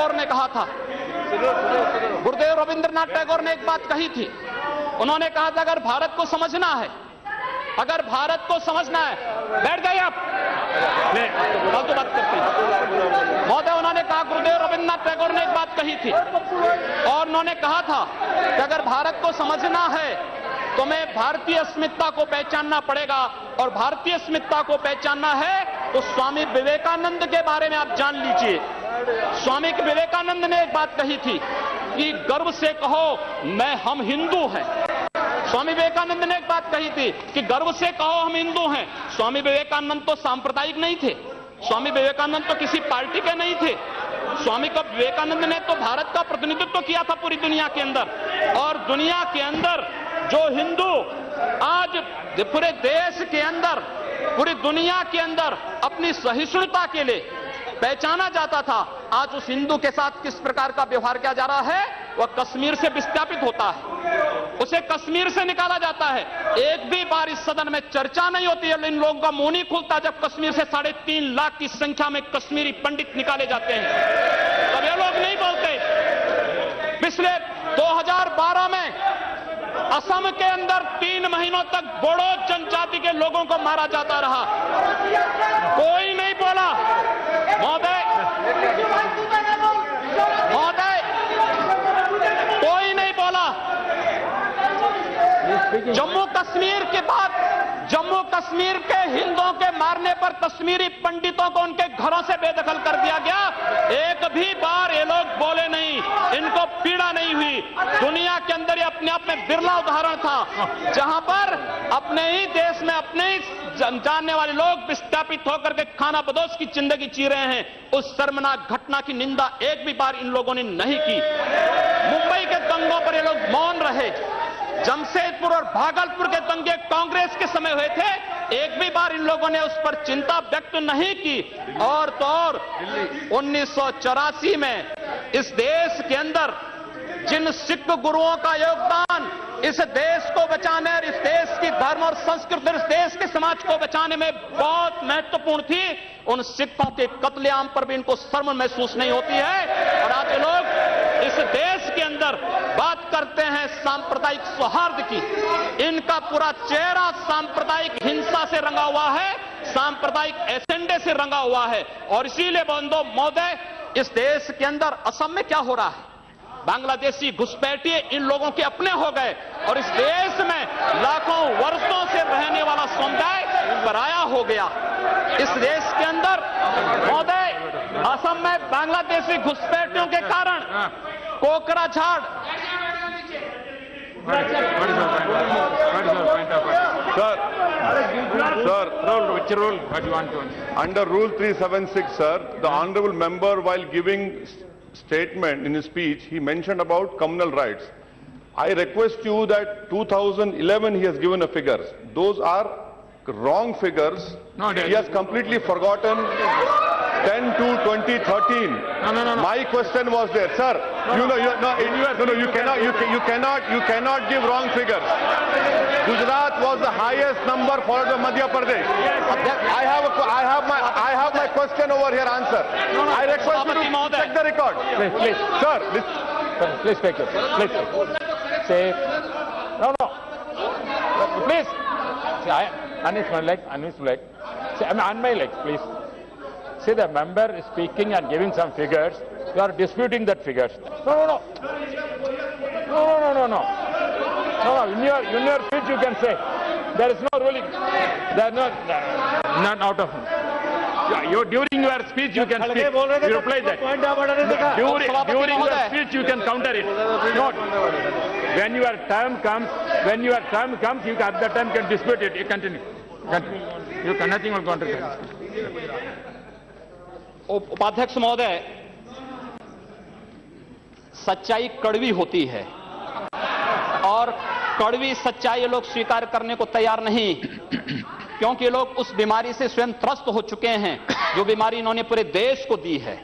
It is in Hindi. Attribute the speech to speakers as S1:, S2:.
S1: टैगोर ने कहा था, गुरुदेव रविंद्रनाथ टैगोर ने एक बात कही थी। उन्होंने कहा था अगर भारत को समझना है, अगर भारत को समझना है, बैठ जाइए आप, फालतू बात करते हैं महोदय। उन्होंने कहा, गुरुदेव रविंद्रनाथ टैगोर ने एक बात कही थी और उन्होंने कहा था कि अगर भारत को समझना है तो मैं भारतीय अस्मिता को पहचानना पड़ेगा, और भारतीय अस्मिता को पहचानना है तो स्वामी विवेकानंद के बारे में आप जान लीजिए। स्वामी विवेकानंद ने एक बात कही थी कि गर्व से कहो हम हिंदू हैं। स्वामी विवेकानंद ने एक बात कही थी कि गर्व से कहो हम हिंदू हैं। स्वामी विवेकानंद तो सांप्रदायिक नहीं थे, स्वामी विवेकानंद तो किसी पार्टी के नहीं थे। स्वामी विवेकानंद ने तो भारत का प्रतिनिधित्व किया था पूरी दुनिया के अंदर, और दुनिया के अंदर जो हिंदू आज पूरे देश के अंदर, पूरी दुनिया के अंदर अपनी सहिष्णुता के लिए पहचाना जाता था, आज उस हिंदू के साथ किस प्रकार का व्यवहार किया जा रहा है, वह कश्मीर से विस्थापित होता है, उसे कश्मीर से निकाला जाता है। एक भी बार इस सदन में चर्चा नहीं होती है, इन लोगों का मुंह नहीं खुलता जब कश्मीर से 3.5 लाख की संख्या में कश्मीरी पंडित निकाले जाते हैं, तब ये लोग नहीं बोलते। पिछले 2012 में असम के अंदर 3 महीनों तक बोडो जनजाति के लोगों को मारा जाता रहा, कोई नहीं बोला। महोदय, कोई नहीं बोला। जम्मू कश्मीर के बाद जम्मू कश्मीर के हिंदुओं के मारने पर कश्मीरी पंडितों को उनके घरों से बेदखल कर दिया गया, एक भी बार ये लोग बोले नहीं, इनको पीड़ा नहीं हुई। दुनिया के अंदर ये अपने आप में बिरला उदाहरण था जहां पर अपने ही देश में अपने ही जानने वाले लोग विस्थापित होकर के खाना बदोश की जिंदगी जी रहे हैं। उस शर्मनाक घटना की निंदा एक भी बार इन लोगों ने नहीं की। मुंबई के दंगों पर ये लोग मौन रहे, जमशेदपुर और भागलपुर के दंगे कांग्रेस के समय हुए थे, एक भी बार इन लोगों ने उस पर चिंता व्यक्त नहीं की। और तो और 1984 में इस देश के अंदर जिन सिख गुरुओं का योगदान इस देश को बचाने और इस देश की धर्म और संस्कृति और इस देश के समाज को बचाने में बहुत महत्वपूर्ण थी, उन सिखों के कत्लेआम पर भी इनको शर्म महसूस नहीं होती है। और आज लोग इस देश के अंदर बात करते हैं सांप्रदायिक सौहार्द की, इनका पूरा चेहरा सांप्रदायिक हिंसा से रंगा हुआ है, सांप्रदायिक एजेंडे से रंगा हुआ है। और इसीलिए बंधु महोदय, इस देश के अंदर असम में क्या हो रहा है, बांग्लादेशी घुसपैठिए इन लोगों के अपने हो गए और इस देश में लाखों वर्षों से रहने वाला समुदाय पराया हो गया। इस देश के अंदर महोदय, असम में बांग्लादेशी घुसपैठियों के कारण Kokrajhar
S2: which rule? What you want to? Under Rule 376, sir, the honourable member, while giving statement in his speech, he mentioned about communal rights. I request you that 2011 he has given a figures. Those are wrong figures.
S3: No,
S2: he has completely forgotten 10 to 2013.
S3: No.
S2: My question was there, sir. You cannot give wrong figures. Gujarat was the highest number followed by Madhya Pradesh. I have my question over here. Answer. I request you to check the record.
S3: Please.
S2: Sir,
S3: Please speak it. Please. Say. No. Please. See, unmute my leg. See, on my leg, please. See, the member is speaking and giving some figures. You are disputing that figures. No. In your speech you can say there is no ruling. There is not out of. During your speech you can speak. You reply that. During your speech you can counter it. Not when your term comes. You at that time can dispute it. You continue. You can nothing will counter it.
S1: उपाध्यक्ष महोदय, सच्चाई कड़वी होती है और कड़वी सच्चाई लोग स्वीकार करने को तैयार नहीं, क्योंकि लोग उस बीमारी से स्वयं त्रस्त हो चुके हैं जो बीमारी इन्होंने पूरे देश को दी है।